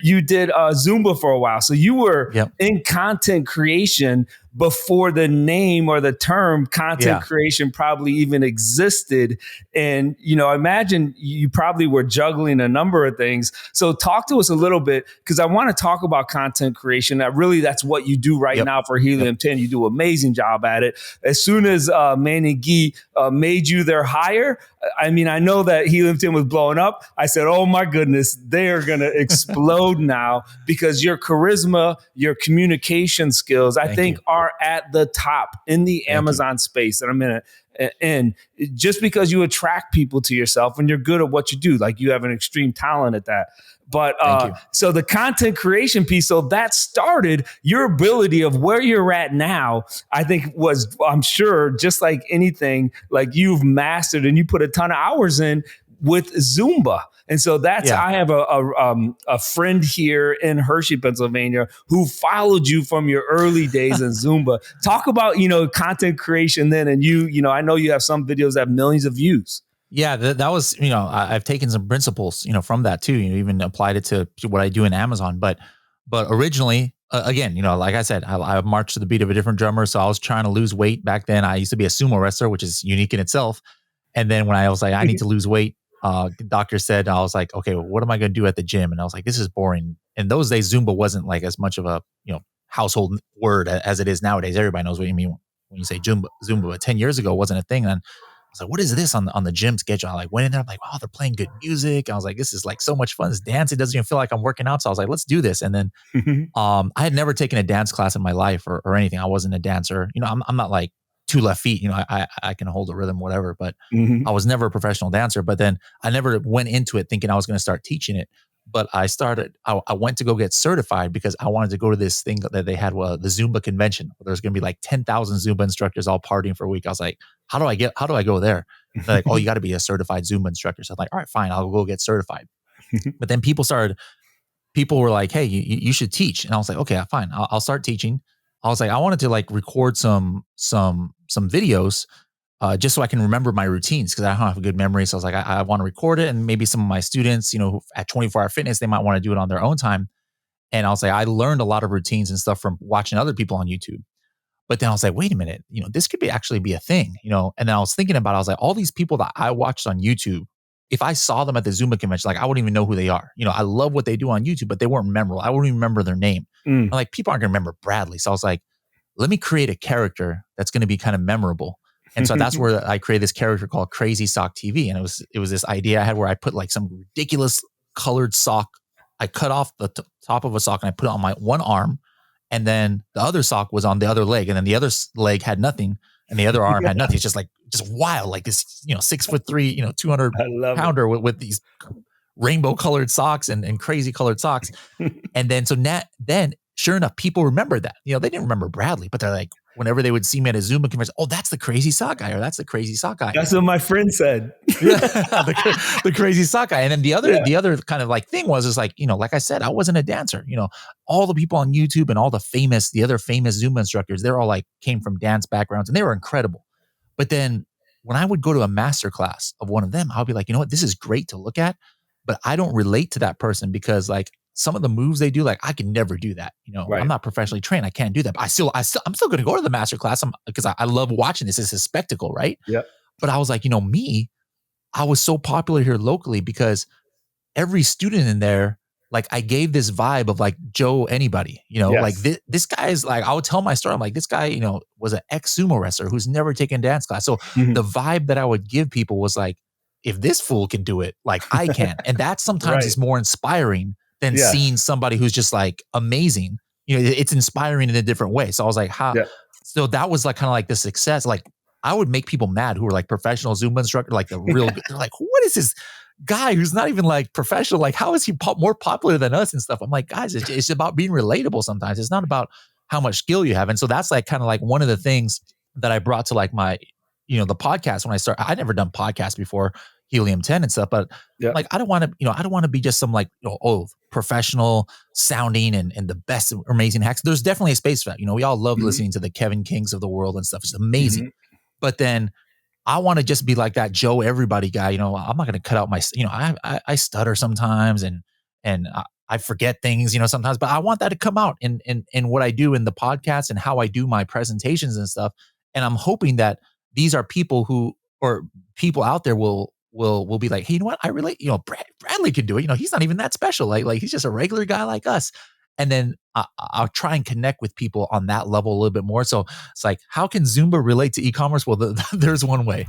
you did Zumba for a while. So you were Yep. in content creation before the name or the term content creation probably even existed. And, I imagine you probably were juggling a number of things. So talk to us a little bit, because I want to talk about content creation. That's what you do right now for Helium 10. You do an amazing job at it. As soon as Manny Gee made you their hire, I mean, I know that Helium 10 was blowing up. I said, oh my goodness, they are going to explode now, because your charisma, your communication skills, I think are at the top in the Amazon space. And just because you attract people to yourself and you're good at what you do, like you have an extreme talent at that. But so the content creation piece, so that started your ability of where you're at now, I think was, I'm sure, just like anything, like you've mastered and you put a ton of hours in with Zumba. And so I have a friend here in Hershey, Pennsylvania, who followed you from your early days in Zumba. Talk about, content creation then. And I know you have some videos that have millions of views. Yeah, that was, I've taken some principles, from that too. Even applied it to what I do in Amazon. But originally, again, like I said, I marched to the beat of a different drummer. So I was trying to lose weight back then. I used to be a sumo wrestler, which is unique in itself. And then when I was like, I need to lose weight, the doctor said, I was like, okay, well, what am I going to do at the gym? And I was like, this is boring. In those days, Zumba wasn't like as much of a, household word as it is nowadays. Everybody knows what you mean when you say Zumba. But 10 years ago, it wasn't a thing. And I was like, what is this on the gym schedule? I like went in there. I'm like, wow, they're playing good music. I was like, this is like so much fun. This dance, it doesn't even feel like I'm working out. So I was like, let's do this. And then I had never taken a dance class in my life or anything. I wasn't a dancer. I'm not like 2 left feet. I can hold a rhythm, whatever, but I was never a professional dancer. But then I never went into it thinking I was going to start teaching it. But I went to go get certified because I wanted to go to this thing that they had, the Zumba convention. Where there's going to be like 10,000 Zumba instructors all partying for a week. I was like, how do I go there? They're like, oh, you got to be a certified Zumba instructor. So I'm like, all right, fine, I'll go get certified. But then people were like, hey, you should teach. And I was like, okay, fine, I'll start teaching. I was like, I wanted to like record some videos just so I can remember my routines, because I don't have a good memory. So I was like, I want to record it, and maybe some of my students, at 24-hour fitness, they might want to do it on their own time. And I was like, I learned a lot of routines and stuff from watching other people on YouTube. But then I was like, wait a minute, this could actually be a thing, And then I was thinking about it, I was like, all these people that I watched on YouTube, if I saw them at the Zumba convention, like I wouldn't even know who they are. I love what they do on YouTube, but they weren't memorable. I wouldn't even remember their name. I'm like, people aren't going to remember Bradley. So I was like, let me create a character that's going to be kind of memorable. And so that's where I created this character called CrazySockTV. And it was this idea I had where I put like some ridiculous colored sock. I cut off the top of a sock and I put it on my one arm. And then the other sock was on the other leg. And then the other leg had nothing. And the other arm had nothing. It's just wild, like this, 6'3", 200 pounder with these rainbow colored socks and crazy colored socks. And then, then sure enough, people remembered that. They didn't remember Bradley, but they're like, whenever they would see me at a Zumba convention, oh, that's the crazy sock guy, or that's the crazy sock guy. That's what my friend said. the crazy sock guy. And then the other kind of like thing was like, like I said, I wasn't a dancer. All the people on YouTube and all the other famous Zumba instructors, they're all like came from dance backgrounds and they were incredible. But then when I would go to a master class of one of them, I would be like, you know what, this is great to look at, but I don't relate to that person because like some of the moves they do, like I can never do that. Right. I'm not professionally trained. I can't do that. But I'm still going to go to the master class because I love watching this. It's a spectacle, right? Yeah. But I was like, I was so popular here locally because every student in there, like I gave this vibe of like Joe anybody, yes. Like this guy is like, I would tell my story. I'm like, this guy, was an ex-sumo wrestler who's never taken dance class. So the vibe that I would give people was like, if this fool can do it, like I can. And that sometimes is more inspiring than seeing somebody who's just like amazing. It's inspiring in a different way. So I was like, So that was like kind of like the success. Like I would make people mad who were like professional Zumba instructor, like the real, they're like, what is this guy who's not even like professional? Like, how is he more popular than us and stuff? I'm like, guys, it's about being relatable sometimes. It's not about how much skill you have. And so that's like kind of like one of the things that I brought to like my, the podcast when I started. I'd never done podcasts before Helium 10 and stuff, but like, I don't want to be just some like, professional sounding and the best amazing hacks. There's definitely a space for that. We all love listening to the Kevin Kings of the world and stuff. It's amazing. But then I want to just be like that Joe everybody guy. I'm not going to cut out my, I stutter sometimes and I forget things, sometimes, but I want that to come out in what I do in the podcast and how I do my presentations and stuff. And I'm hoping that these are people or people out there will be like, hey, you know what? I relate, Bradley can do it. He's not even that special. Like he's just a regular guy like us. And then I'll try and connect with people on that level a little bit more. So it's like, how can Zumba relate to e-commerce? Well, there's one way.